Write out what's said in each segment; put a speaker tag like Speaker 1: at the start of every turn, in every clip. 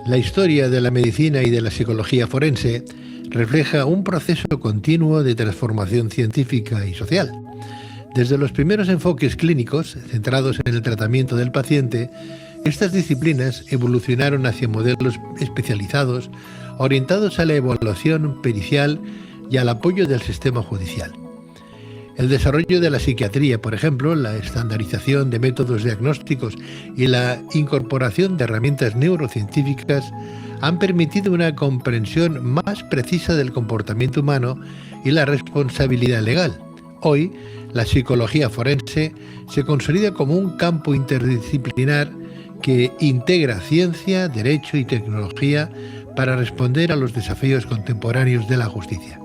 Speaker 1: La historia de la medicina y de la psicología forense refleja un proceso continuo de transformación científica y social. Desde los primeros enfoques clínicos, centrados en el tratamiento del paciente, estas disciplinas evolucionaron hacia modelos especializados, orientados a la evaluación pericial y al apoyo del sistema judicial. El desarrollo de la psiquiatría, por ejemplo, la estandarización de métodos diagnósticos y la incorporación de herramientas neurocientíficas han permitido una comprensión más precisa del comportamiento humano y la responsabilidad legal. Hoy, la psicología forense se consolida como un campo interdisciplinar que integra ciencia, derecho y tecnología para responder a los desafíos contemporáneos de la justicia.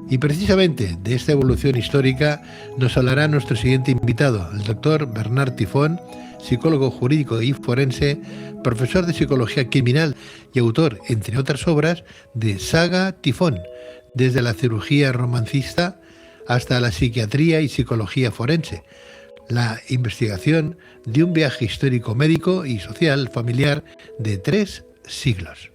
Speaker 1: Y precisamente de esta evolución histórica nos hablará nuestro siguiente invitado, el doctor Bernard Tifón, psicólogo jurídico y forense, profesor de psicología criminal y autor, entre otras obras, de Saga Tifón, desde la cirugía romancista hasta la psiquiatría y psicología forense, la investigación de un viaje histórico médico y social familiar de 3 siglos.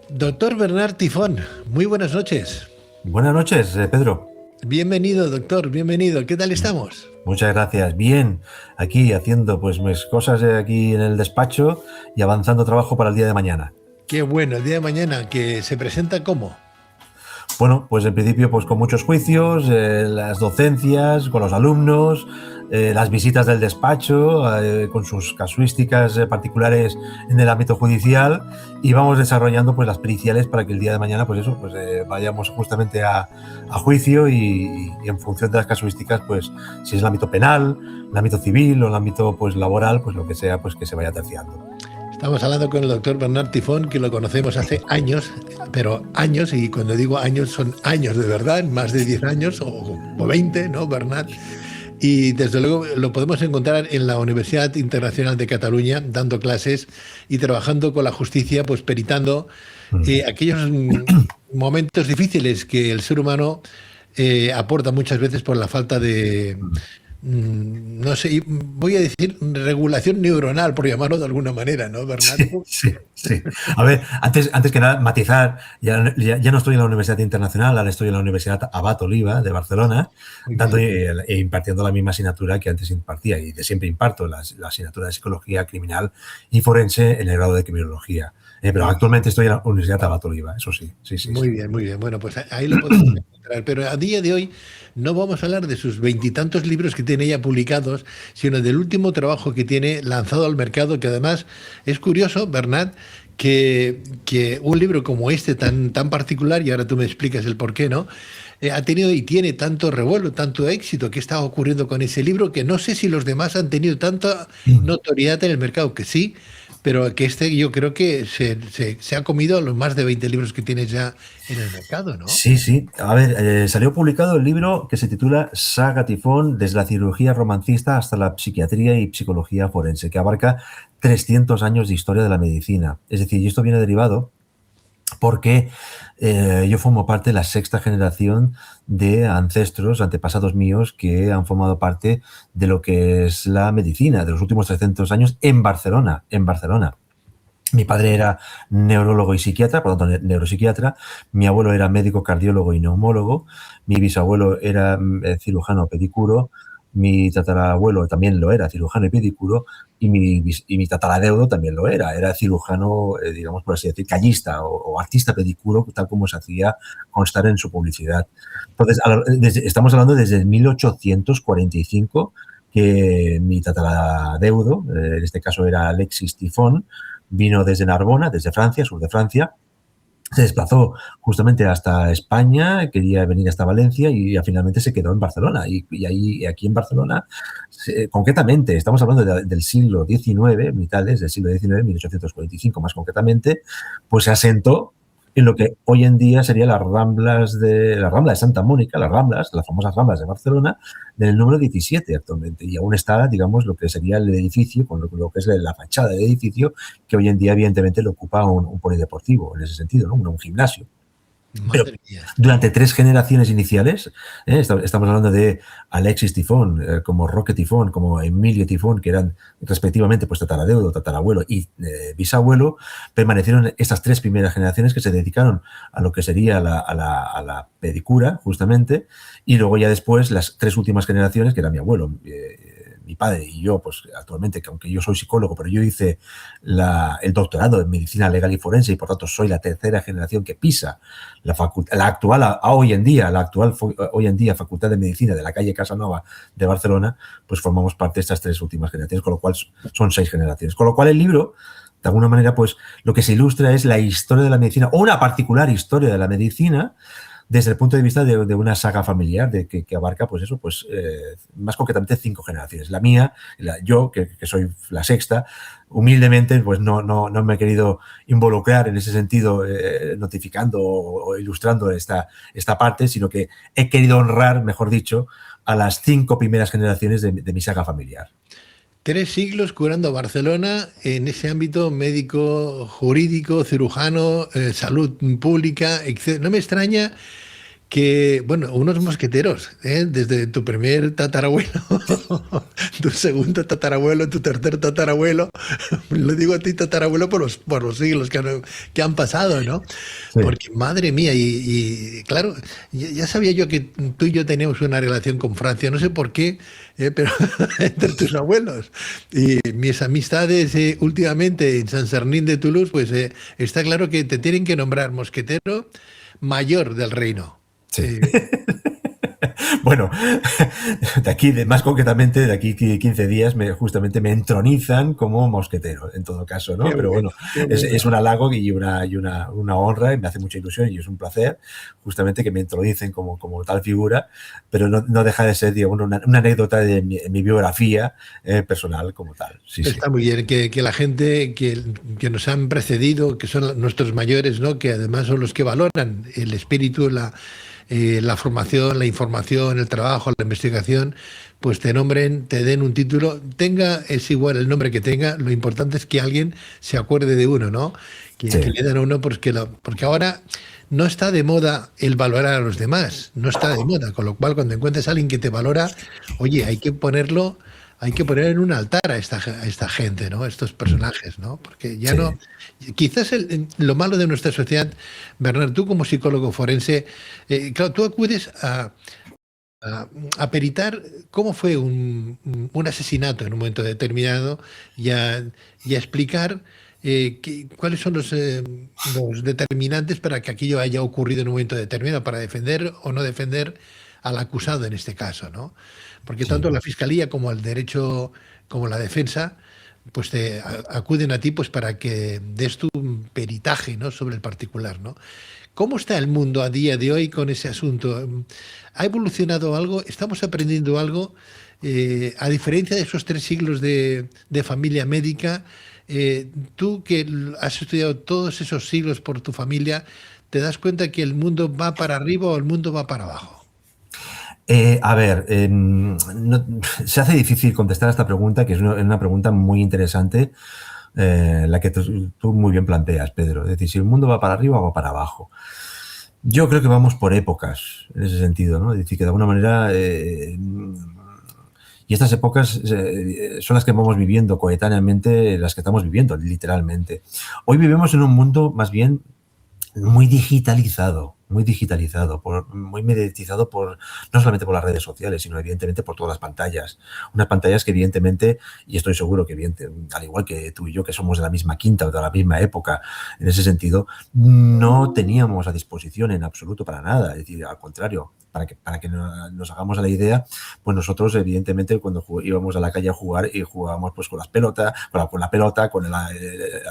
Speaker 1: Doctor Bernard Tifón, muy buenas noches.
Speaker 2: Buenas noches, Pedro.
Speaker 1: Bienvenido, doctor, bienvenido. ¿Qué tal estamos?
Speaker 2: Muchas gracias. Bien, aquí haciendo pues mis cosas aquí en el despacho y avanzando trabajo para el día de mañana.
Speaker 1: Qué bueno, el día de mañana, que se presenta ¿cómo?
Speaker 2: Bueno, pues en principio pues con muchos juicios, las docencias, con los alumnos, las visitas del despacho, con sus casuísticas particulares en el ámbito judicial, y vamos desarrollando pues las periciales para que el día de mañana pues eso, pues vayamos justamente a juicio y en función de las casuísticas pues si es el ámbito penal, el ámbito civil o el ámbito pues laboral, pues lo que sea pues que se vaya terciando.
Speaker 1: Estamos hablando con el doctor Bernard Tifón, que lo conocemos hace años, pero años, y cuando digo años son años de verdad, más de 10 años o 20, ¿no, Bernard? Y desde luego lo podemos encontrar en la Universidad Internacional de Cataluña, dando clases y trabajando con la justicia, pues peritando aquellos momentos difíciles que el ser humano aporta muchas veces por la falta de... no sé, voy a decir regulación neuronal, por llamarlo de alguna manera, ¿no, Bernardo?
Speaker 2: Sí. A ver, antes que nada, matizar, ya no estoy en la Universidad Internacional, ahora estoy en la Universidad Abat Oliba de Barcelona, dando e impartiendo la misma asignatura que antes impartía y de siempre imparto, la asignatura de Psicología Criminal y Forense en el grado de Criminología. Pero actualmente estoy en la Universidad Abat Oliba, eso sí.
Speaker 1: Muy bien, muy bien. Bueno, pues ahí lo podemos encontrar. Pero a día de hoy no vamos a hablar de sus 20 y tantos libros que tiene ya publicados, sino del último trabajo que tiene lanzado al mercado, que además es curioso, Bernard, que un libro como este tan particular, y ahora tú me explicas el por qué, ¿no? Ha tenido y tiene tanto revuelo, tanto éxito. ¿Qué está ocurriendo con ese libro? Que no sé si los demás han tenido tanta notoriedad en el mercado, que sí, pero que yo creo que se ha comido los más de 20 libros que tienes ya en el mercado, ¿no?
Speaker 2: Sí. A ver, salió publicado el libro que se titula Saga Tifón, desde la cirugía romancista hasta la psiquiatría y psicología forense, que abarca 300 años de historia de la medicina. Es decir, y esto viene derivado porque yo formo parte de la 6ª generación de ancestros, antepasados míos, que han formado parte de lo que es la medicina de los últimos 300 años en Barcelona. Mi padre era neurólogo y psiquiatra, por lo tanto neuropsiquiatra. Mi abuelo era médico cardiólogo y neumólogo. Mi bisabuelo era cirujano pedicuro. Mi tatarabuelo también lo era, cirujano y pedicuro. Y mi tataradeudo también lo era cirujano, digamos por así decir, cañista o artista pedicuro, tal como se hacía constar en su publicidad. Entonces, estamos hablando desde 1845 que mi tataradeudo, en este caso era Alexis Tifón, vino desde Narbona, desde Francia, sur de Francia, se desplazó justamente hasta España, quería venir hasta Valencia y finalmente se quedó en Barcelona. Y aquí en Barcelona, concretamente, estamos hablando del siglo XIX, mitades del siglo XIX, 1845 más concretamente, pues se asentó en lo que hoy en día serían la Rambla de Santa Mónica, las famosas Ramblas de Barcelona, del número 17 actualmente. Y aún está, digamos, lo que sería el edificio, con lo que es la fachada del edificio, que hoy en día, evidentemente, lo ocupa un polideportivo, en ese sentido, ¿no? Un gimnasio. Pero
Speaker 1: Madre mía.
Speaker 2: durante 3 generaciones iniciales, estamos hablando de Alexis Tifón, como Roque Tifón, como Emilio Tifón, que eran respectivamente pues tatarabuelo, tatarabuelo y bisabuelo, permanecieron estas 3 primeras generaciones que se dedicaron a lo que sería a la pedicura, justamente, y luego ya después las 3 últimas generaciones, que era mi abuelo, mi padre y yo, pues actualmente, que aunque yo soy psicólogo, pero yo hice el doctorado en medicina legal y forense y por tanto soy la 3ª generación que pisa la actual hoy en día Facultad de Medicina de la calle Casanova de Barcelona, pues formamos parte de estas 3 últimas generaciones, con lo cual son 6 generaciones. Con lo cual el libro, de alguna manera, pues lo que se ilustra es la historia de la medicina, o una particular historia de la medicina, desde el punto de vista de una saga familiar que abarca, pues eso, pues más concretamente 5 generaciones. La mía, yo, que soy la 6ª, humildemente, pues no me he querido involucrar en ese sentido, notificando o ilustrando esta parte, sino que he querido honrar, mejor dicho, a las 5 primeras generaciones de mi saga familiar.
Speaker 1: 3 siglos curando Barcelona en ese ámbito médico, jurídico, cirujano, salud pública, etc. No me extraña que, bueno, unos mosqueteros, ¿eh? Desde tu primer tatarabuelo, tu segundo tatarabuelo, tu tercer tatarabuelo, lo digo a ti tatarabuelo por los siglos que han pasado, ¿no?
Speaker 2: Sí.
Speaker 1: Porque madre mía, claro, ya sabía yo que tú y yo teníamos una relación con Francia, no sé por qué, pero entre tus abuelos. Y mis amistades últimamente en San Sernín de Toulouse, pues está claro que te tienen que nombrar mosquetero mayor del reino.
Speaker 2: Sí. Bueno, de aquí, más concretamente, de aquí 15 días, justamente me entronizan como mosquetero, en todo caso, ¿no?
Speaker 1: Qué
Speaker 2: Pero
Speaker 1: bueno,
Speaker 2: bueno,
Speaker 1: qué bueno.
Speaker 2: es un halago y una honra, y me hace mucha ilusión y es un placer, justamente, que me entronicen como tal figura, pero no deja de ser, digamos, una anécdota de mi biografía personal como tal. Sí, sí.
Speaker 1: Está muy bien que la gente que nos han precedido, que son nuestros mayores, ¿no? Que además son los que valoran el espíritu, la formación, la información, el trabajo, la investigación, pues te nombren, te den un título, es igual el nombre que tenga, lo importante es que alguien se acuerde de uno, ¿no?
Speaker 2: Sí.
Speaker 1: Que le den a uno porque ahora no está de moda el valorar a los demás, no está de moda, con lo cual cuando encuentres a alguien que te valora, oye, hay que poner en un altar a esta gente, ¿no? A estos personajes, ¿no? Porque ya
Speaker 2: Sí.
Speaker 1: no. Quizás lo malo de nuestra sociedad, Bernard, tú como psicólogo forense, claro, tú acudes a peritar cómo fue un asesinato en un momento determinado y a explicar cuáles son los determinantes para que aquello haya ocurrido en un momento determinado, para defender o no defender al acusado en este caso, ¿no? Porque tanto
Speaker 2: Sí.
Speaker 1: la fiscalía como el derecho, como la defensa, pues acuden a ti pues para que des tu peritaje, ¿no? Sobre el particular, ¿no? ¿Cómo está el mundo a día de hoy con ese asunto? ¿Ha evolucionado algo? ¿Estamos aprendiendo algo? A diferencia de esos 3 siglos de familia médica, tú que has estudiado todos esos siglos por tu familia, ¿te das cuenta que el mundo va para arriba o el mundo va para abajo?
Speaker 2: A ver, se hace difícil contestar a esta pregunta, que es una pregunta muy interesante, la que tú muy bien planteas, Pedro. Es decir, si el mundo va para arriba o va para abajo. Yo creo que vamos por épocas, en ese sentido, ¿no? Es decir, que de alguna manera, y estas épocas son las que vamos viviendo coetáneamente, las que estamos viviendo, literalmente. Hoy vivimos en un mundo más bien muy digitalizado, muy mediatizado no solamente por las redes sociales, sino evidentemente por todas las pantallas. Unas pantallas que evidentemente, y estoy seguro que al igual que tú y yo, que somos de la misma quinta o de la misma época, en ese sentido, no teníamos a disposición en absoluto para nada. Es decir, al contrario, para que nos hagamos a la idea, pues nosotros evidentemente cuando íbamos a la calle a jugar y jugábamos pues con las pelotas, con la pelota, con la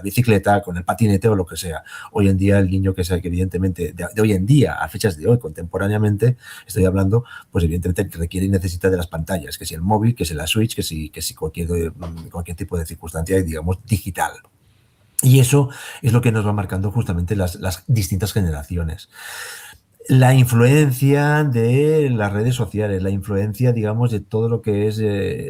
Speaker 2: bicicleta, con el patinete o lo que sea. Hoy en día el niño que evidentemente de hoy en día, a fechas de hoy, contemporáneamente, estoy hablando, pues evidentemente requiere y necesita de las pantallas, que si el móvil, que si la Switch, que si cualquier tipo de circunstancia, digamos, digital. Y eso es lo que nos va marcando justamente las distintas generaciones. La influencia de las redes sociales, la influencia, digamos, de todo lo que es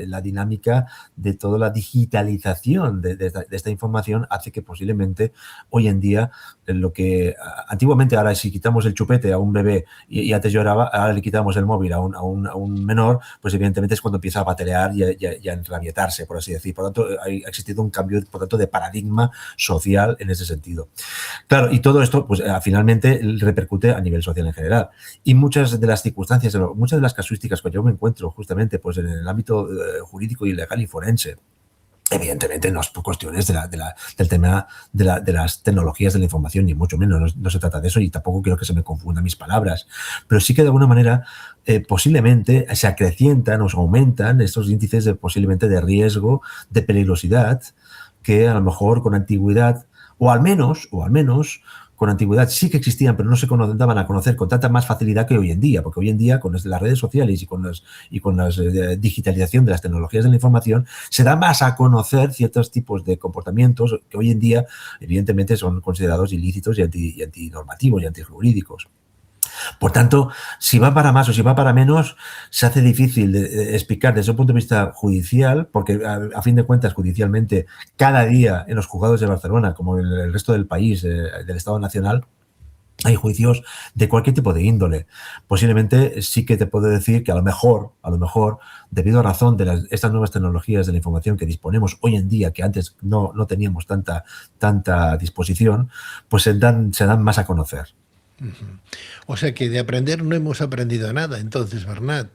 Speaker 2: la dinámica de toda la digitalización de esta información hace que posiblemente hoy en día lo que antiguamente, ahora si quitamos el chupete a un bebé y antes lloraba, ahora le quitamos el móvil a un menor, pues evidentemente es cuando empieza a patalear y a enrabietarse, por así decir. Por lo tanto, ha existido un cambio, por tanto, de paradigma social en ese sentido. Claro, y todo esto, pues finalmente repercute a nivel social en general. Y muchas de las circunstancias, muchas de las casuísticas que yo me encuentro justamente pues en el ámbito jurídico y legal y forense, evidentemente no es por cuestiones del tema de las tecnologías de la información, ni mucho menos, no se trata de eso y tampoco quiero que se me confundan mis palabras, pero sí que de alguna manera posiblemente se acrecientan o se aumentan estos índices posiblemente de riesgo, de peligrosidad, que a lo mejor con antigüedad, o al menos con antigüedad sí que existían, pero no se daban a conocer con tanta más facilidad que hoy en día, porque hoy en día con las redes sociales y con la digitalización de las tecnologías de la información se da más a conocer ciertos tipos de comportamientos que hoy en día evidentemente son considerados ilícitos y antinormativos y antijurídicos. Por tanto, si va para más o si va para menos, se hace difícil de explicar desde un punto de vista judicial, porque a fin de cuentas, judicialmente, cada día en los juzgados de Barcelona, como en el resto del país, del Estado Nacional, hay juicios de cualquier tipo de índole. Posiblemente sí que te puedo decir que a lo mejor, debido a razón de estas nuevas tecnologías de la información que disponemos hoy en día, que antes no teníamos tanta disposición, pues se dan más a conocer.
Speaker 1: O sea que de aprender no hemos aprendido nada, entonces, Bernat.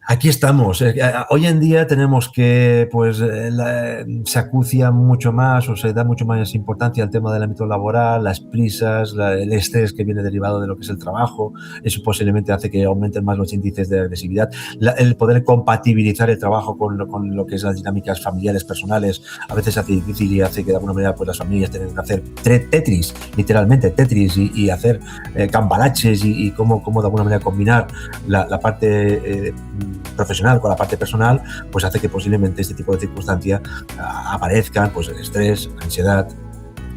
Speaker 2: Aquí estamos. Hoy en día tenemos que, pues, se acucia mucho más o se da mucho más importancia al tema del ámbito laboral, las prisas, el estrés que viene derivado de lo que es el trabajo. Eso posiblemente hace que aumenten más los índices de agresividad. El poder compatibilizar el trabajo con lo que es las dinámicas familiares, personales, a veces hace difícil y hace que de alguna manera pues las familias tengan que hacer Tetris, literalmente Tetris, y hacer cambalaches y cómo de alguna manera combinar la parte profesional con la parte personal, pues hace que posiblemente este tipo de circunstancias aparezcan, pues el estrés, la ansiedad.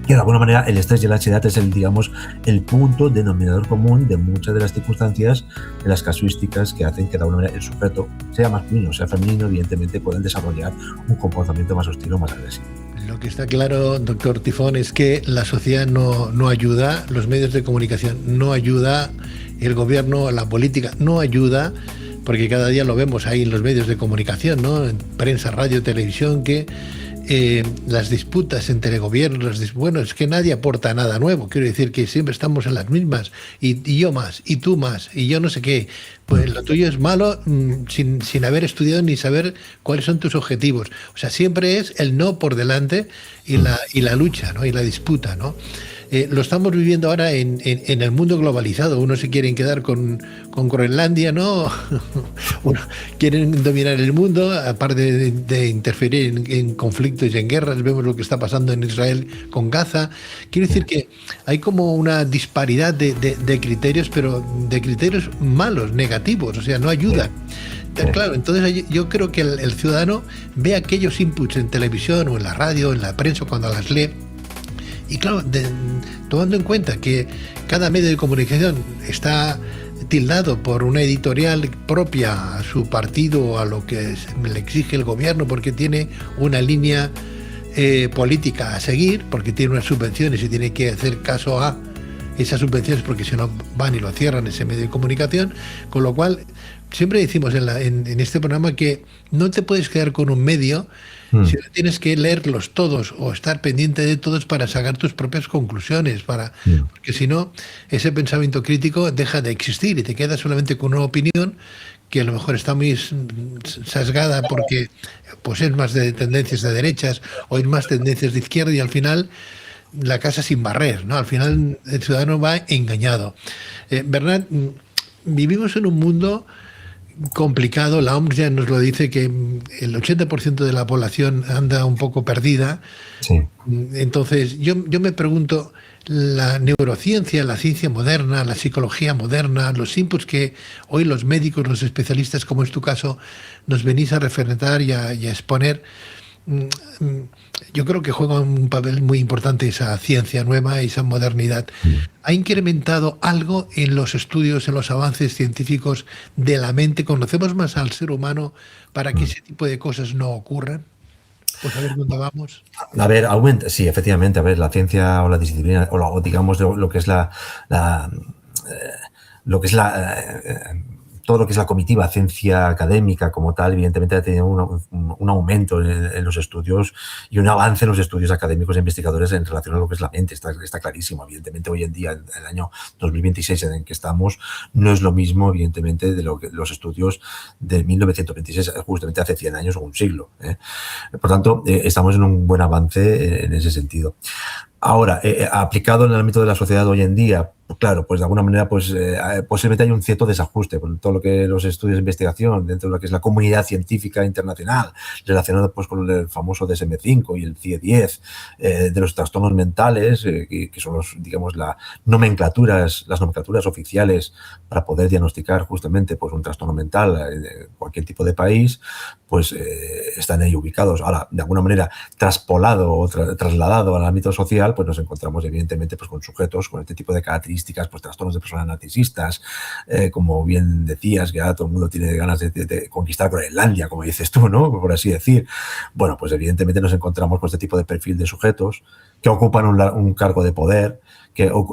Speaker 2: Y de alguna manera el estrés y la ansiedad es el punto denominador común de muchas de las circunstancias, de las casuísticas que hacen que de alguna manera el sujeto, sea masculino o sea femenino, evidentemente puedan desarrollar un comportamiento más hostil o más agresivo.
Speaker 1: Lo que está claro, doctor Tifón, es que la sociedad no ayuda, los medios de comunicación no ayuda, el gobierno, la política no ayuda, porque cada día lo vemos ahí en los medios de comunicación, ¿no? En prensa, radio, televisión, que las disputas entre gobiernos, bueno, es que nadie aporta nada nuevo. Quiero decir que siempre estamos en las mismas, y yo más, y tú más, y yo no sé qué. Pues lo tuyo es malo sin haber estudiado ni saber cuáles son tus objetivos. O sea, siempre es el no por delante y la lucha, ¿no? Y la disputa, ¿no? Lo estamos viviendo ahora en el mundo globalizado. Unos se quieren quedar con Groenlandia, ¿no? Quieren dominar el mundo, aparte de interferir en conflictos y en guerras. Vemos lo que está pasando en Israel con Gaza. Quiero decir que hay como una disparidad de criterios, pero de criterios malos, negativos, o sea, no ayudan. Claro, entonces yo creo que el ciudadano ve aquellos inputs en televisión o en la radio, en la prensa, cuando las lee. Y claro, tomando en cuenta que cada medio de comunicación está tildado por una editorial propia a su partido o a lo que le exige el gobierno, porque tiene una línea política a seguir, porque tiene unas subvenciones y tiene que hacer caso a esas subvenciones, porque si no van y lo cierran ese medio de comunicación, con lo cual siempre decimos en este programa que no te puedes quedar con un medio, sino tienes que leerlos todos o estar pendiente de todos para sacar tus propias conclusiones, porque si no, ese pensamiento crítico deja de existir y te quedas solamente con una opinión que a lo mejor está muy sesgada porque pues es más de tendencias de derechas o es más tendencias de izquierda, y al final la casa sin barrer, ¿no? Al final el ciudadano va engañado. Bernat, vivimos en un mundo complicado. La OMS ya nos lo dice, que el 80% de la población anda un poco perdida.
Speaker 2: Sí.
Speaker 1: Entonces yo me pregunto, la neurociencia, la ciencia moderna, la psicología moderna, los inputs que hoy los médicos, los especialistas, como es tu caso, nos venís a referentar y a exponer, mm, mm, yo creo que juega un papel muy importante esa ciencia nueva, esa modernidad. ¿Ha incrementado algo en los estudios, en los avances científicos de la mente? ¿Conocemos más al ser humano para que ese tipo de cosas no ocurran? Pues a ver dónde vamos.
Speaker 2: A ver, sí, efectivamente, a ver, la ciencia o la disciplina, o digamos lo que es la, lo que es todo lo que es la comitiva ciencia académica como tal, evidentemente ha tenido un aumento en los estudios y un avance en los estudios académicos e investigadores en relación a lo que es la mente. Está clarísimo. Evidentemente, hoy en día, en el año 2026 en el que estamos, no es lo mismo, evidentemente, de los estudios de 1926, justamente hace 100 años o un siglo. Por tanto, estamos en un buen avance en ese sentido. Ahora, aplicado en el ámbito de la sociedad hoy en día, claro, pues de alguna manera, pues posiblemente hay un cierto desajuste por todo lo que los estudios de investigación dentro de lo que es la comunidad científica internacional, relacionado pues con el famoso DSM-5 y el CIE-10, de los trastornos mentales, que son digamos, las nomenclaturas oficiales para poder diagnosticar justamente pues un trastorno mental de cualquier tipo de país, pues están ahí ubicados. Ahora, de alguna manera, traspolado o trasladado al ámbito social, pues nos encontramos evidentemente pues con sujetos con este tipo de características, pues trastornos de personalidad narcisistas, como bien decías, que ahora todo el mundo tiene ganas de conquistar Groenlandia, como dices tú, ¿no? Por así decir. Bueno, pues evidentemente nos encontramos con este tipo de perfil de sujetos que ocupan un cargo de poder,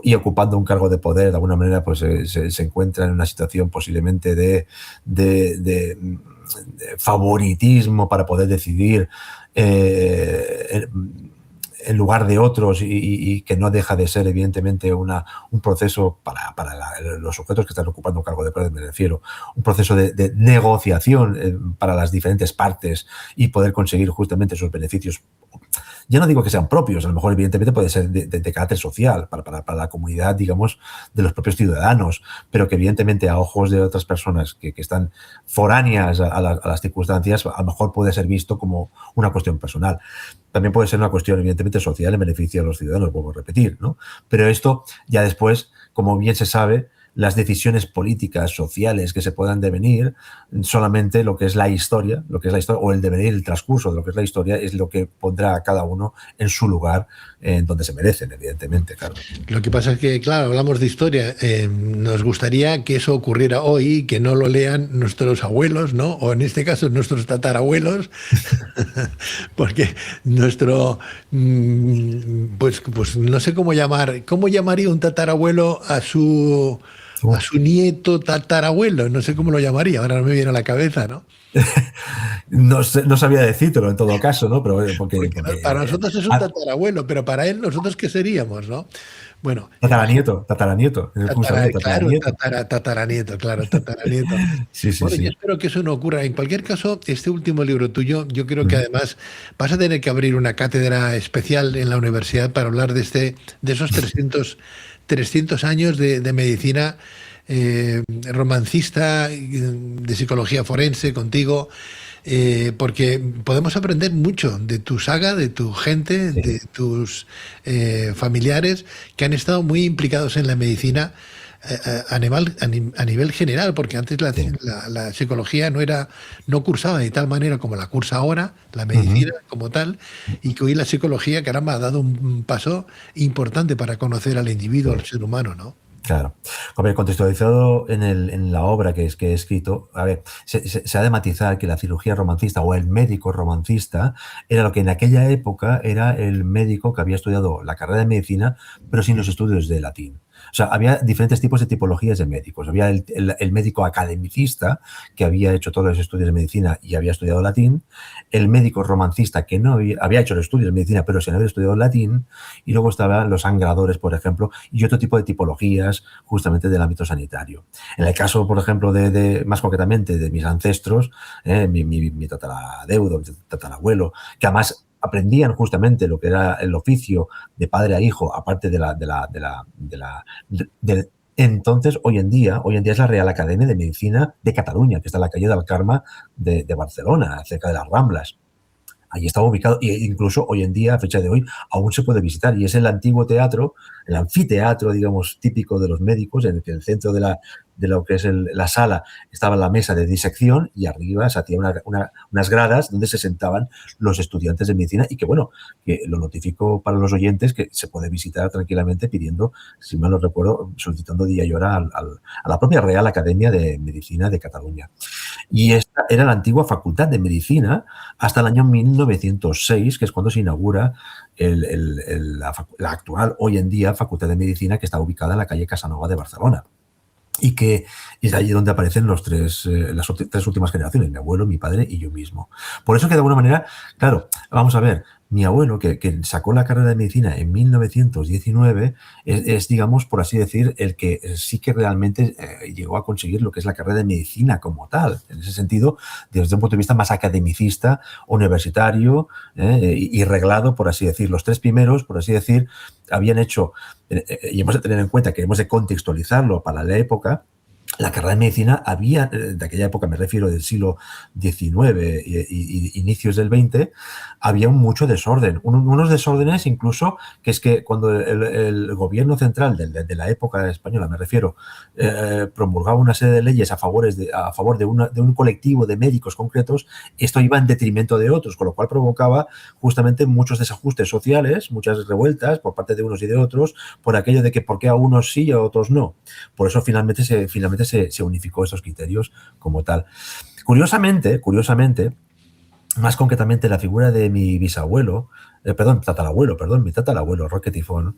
Speaker 2: y ocupando un cargo de poder, de alguna manera, pues se encuentran en una situación posiblemente de favoritismo para poder decidir en lugar de otros, y que no deja de ser evidentemente un proceso para los sujetos que están ocupando un cargo de poder, me refiero, un proceso de negociación para las diferentes partes y poder conseguir justamente esos beneficios. Ya no digo que sean propios, a lo mejor evidentemente puede ser de carácter social para la comunidad, digamos, de los propios ciudadanos, pero que evidentemente a ojos de otras personas que están foráneas a las circunstancias, a lo mejor puede ser visto como una cuestión personal. También puede ser una cuestión evidentemente social en beneficio de los ciudadanos, vuelvo a repetir, ¿no? Pero esto ya después, como bien se sabe, las decisiones políticas, sociales que se puedan devenir, solamente lo que es la historia, o el devenir, el transcurso de lo que es la historia, es lo que pondrá a cada uno en su lugar, en donde se merecen, evidentemente, claro.
Speaker 1: Lo que pasa es que, claro, hablamos de historia. Nos gustaría que eso ocurriera hoy, que no lo lean nuestros abuelos, ¿no? O en este caso nuestros tatarabuelos, porque pues no sé cómo llamaría un tatarabuelo a su nieto tatarabuelo, no sé cómo lo llamaría, ahora no me viene a la cabeza, ¿no?
Speaker 2: No sabía decírtelo en todo caso, ¿no? Pero porque
Speaker 1: para nosotros es un tatarabuelo, pero para él nosotros ¿qué seríamos, no? Bueno,
Speaker 2: tataranieto,
Speaker 1: tataranieto, claro, tataranieto.
Speaker 2: Sí.
Speaker 1: Yo espero que eso no ocurra. En cualquier caso, este último libro tuyo, yo creo que además vas a tener que abrir una cátedra especial en la universidad para hablar de esos 300 años de medicina romancista, de psicología forense contigo, porque podemos aprender mucho de tu saga, de tu gente, de tus familiares que han estado muy implicados en la medicina a nivel general, porque antes la psicología no cursaba de tal manera como la cursa ahora, la medicina como tal, y que hoy la psicología, caramba, ha dado un paso importante para conocer al individuo, al ser humano, ¿no?
Speaker 2: Claro. A ver, contextualizado en la obra que he escrito, a ver, se ha de matizar que la cirugía romancista o el médico romancista era lo que en aquella época era el médico que había estudiado la carrera de medicina, pero sin los estudios de latín. O sea, había diferentes tipos de tipologías de médicos. Había el médico academicista, que había hecho todos los estudios de medicina y había estudiado latín. El médico romancista, que no había hecho los estudios de medicina, pero sin haber estudiado latín. Y luego estaban los sangradores, por ejemplo, y otro tipo de tipologías justamente del ámbito sanitario. En el caso, por ejemplo, más concretamente de mis ancestros, mi tataradeudo, mi tatarabuelo, que además aprendían justamente lo que era el oficio de padre a hijo, aparte entonces, hoy en día es la Real Academia de Medicina de Cataluña, que está en la calle del Carme de Barcelona, cerca de las Ramblas. Ahí estaba ubicado, e incluso hoy en día, a fecha de hoy, aún se puede visitar, y es el antiguo teatro, el anfiteatro, digamos, típico de los médicos, en el que el centro de de lo que es la sala estaba la mesa de disección y arriba se hacían unas gradas donde se sentaban los estudiantes de medicina y que, bueno, que lo notifico para los oyentes que se puede visitar tranquilamente pidiendo, si mal no recuerdo, solicitando día y hora a la propia Real Academia de Medicina de Cataluña. Y esta era la antigua Facultad de Medicina hasta el año 1906, que es cuando se inaugura la actual, hoy en día, Facultad de Medicina, que está ubicada en la calle Casanova de Barcelona. Y que es allí donde aparecen las tres últimas generaciones, mi abuelo, mi padre y yo mismo. Por eso que de alguna manera, claro, vamos a ver, mi abuelo, que sacó la carrera de medicina en 1919, es, digamos, por así decir, el que sí que realmente llegó a conseguir lo que es la carrera de medicina como tal. En ese sentido, desde un punto de vista más academicista, universitario y reglado, por así decir. Los tres primeros, por así decir, habían hecho, y hemos de tener en cuenta que hemos de contextualizarlo para la época. La carrera de medicina había, de aquella época me refiero del siglo XIX y inicios del XX, había mucho desorden. Unos desórdenes incluso que es que cuando el gobierno central de la época española, me refiero, promulgaba una serie de leyes a favor de un colectivo de médicos concretos, esto iba en detrimento de otros, con lo cual provocaba justamente muchos desajustes sociales, muchas revueltas por parte de unos y de otros, por aquello de que por qué a unos sí y a otros no. Por eso finalmente se unificó estos criterios como tal. Curiosamente, más concretamente la figura de mi bisabuelo, mi tatarabuelo, Roque Tifón,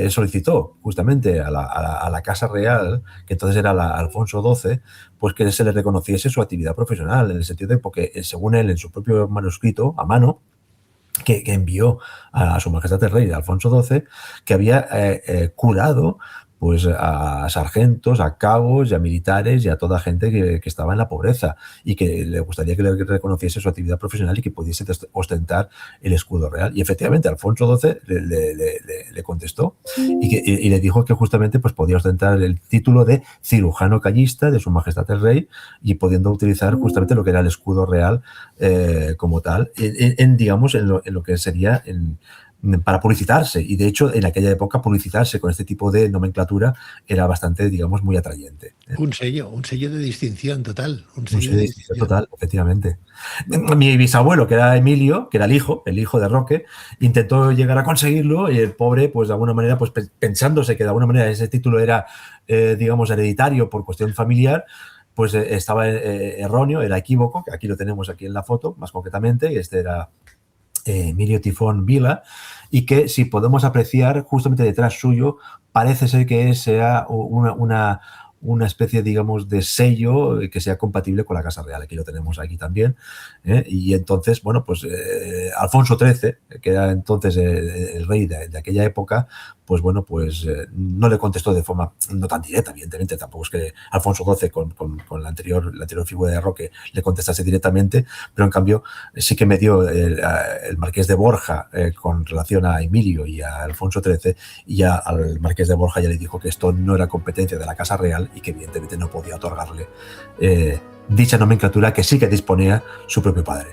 Speaker 2: solicitó justamente a la Casa Real, que entonces era la Alfonso XII, pues que se le reconociese su actividad profesional, en el sentido de, porque según él, en su propio manuscrito, a mano, que envió a Su Majestad el Rey Alfonso XII, que había curado pues a sargentos, a cabos y a militares y a toda gente que estaba en la pobreza y que le gustaría que le reconociese su actividad profesional y que pudiese ostentar el escudo real. Y efectivamente Alfonso XII le contestó y le dijo que justamente pues podía ostentar el título de cirujano callista de Su Majestad el Rey y pudiendo utilizar justamente lo que era el escudo real como tal, digamos, en lo que sería para publicitarse, y de hecho en aquella época publicitarse con este tipo de nomenclatura era bastante, digamos, muy atrayente.
Speaker 1: Un sello de distinción total.
Speaker 2: Un sello de distinción total, efectivamente. Mi bisabuelo, que era Emilio, que era el hijo de Roque, intentó llegar a conseguirlo y el pobre, pues de alguna manera, pues pensándose que de alguna manera ese título era, digamos, hereditario por cuestión familiar, pues estaba erróneo, era equívoco, que aquí lo tenemos aquí en la foto, más concretamente, y este era Emilio Tifón Vila, y que si podemos apreciar justamente detrás suyo parece ser que sea una especie, digamos, de sello que sea compatible con la Casa Real. Aquí lo tenemos aquí también. Y entonces, bueno, pues Alfonso XIII, que era entonces el rey de aquella época, pues bueno, pues no le contestó de forma no tan directa, evidentemente. Tampoco es que Alfonso XII con la anterior figura de Roque le contestase directamente, pero en cambio sí que me dio el Marqués de Borja con relación a Emilio y a Alfonso XIII, y ya al Marqués de Borja ya le dijo que esto no era competencia de la Casa Real y que evidentemente no podía otorgarle dicha nomenclatura que sí que disponía su propio padre.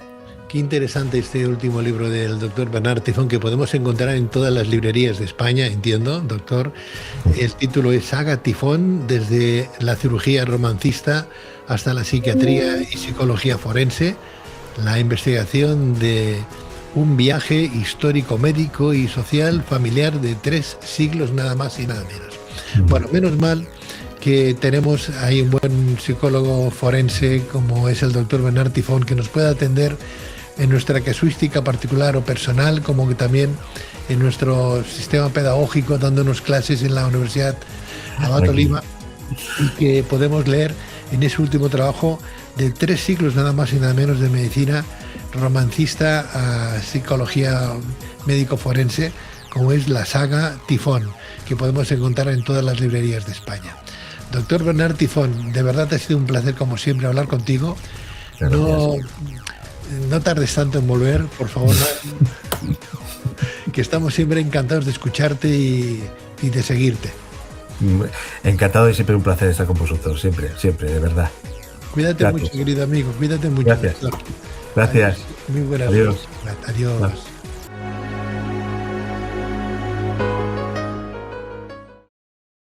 Speaker 1: Qué interesante este último libro del doctor Bernard Tifón, que podemos encontrar en todas las librerías de España, entiendo, doctor. El título es Saga Tifón, desde la cirugía romancista hasta la psiquiatría y psicología forense, la investigación de un viaje histórico, médico y social familiar de 3 siglos, nada más y nada menos. Bueno, menos mal que tenemos ahí un buen psicólogo forense como es el doctor Bernard Tifón, que nos puede atender en nuestra casuística particular o personal, como que también en nuestro sistema pedagógico, dándonos clases en la Universidad Abat Oliba, y que podemos leer en ese último trabajo de 3 siglos nada más y nada menos de medicina romancista a psicología médico-forense, como es la saga Tifón, que podemos encontrar en todas las librerías de España. Doctor Bernard Tifón, de verdad ha sido un placer como siempre hablar contigo. No tardes tanto en volver, por favor, que estamos siempre encantados de escucharte y de seguirte.
Speaker 2: Encantado y siempre un placer estar con vosotros, siempre, de verdad.
Speaker 1: Cuídate mucho, querido amigo, cuídate mucho.
Speaker 2: Gracias.
Speaker 1: Muy buenas noches. Adiós.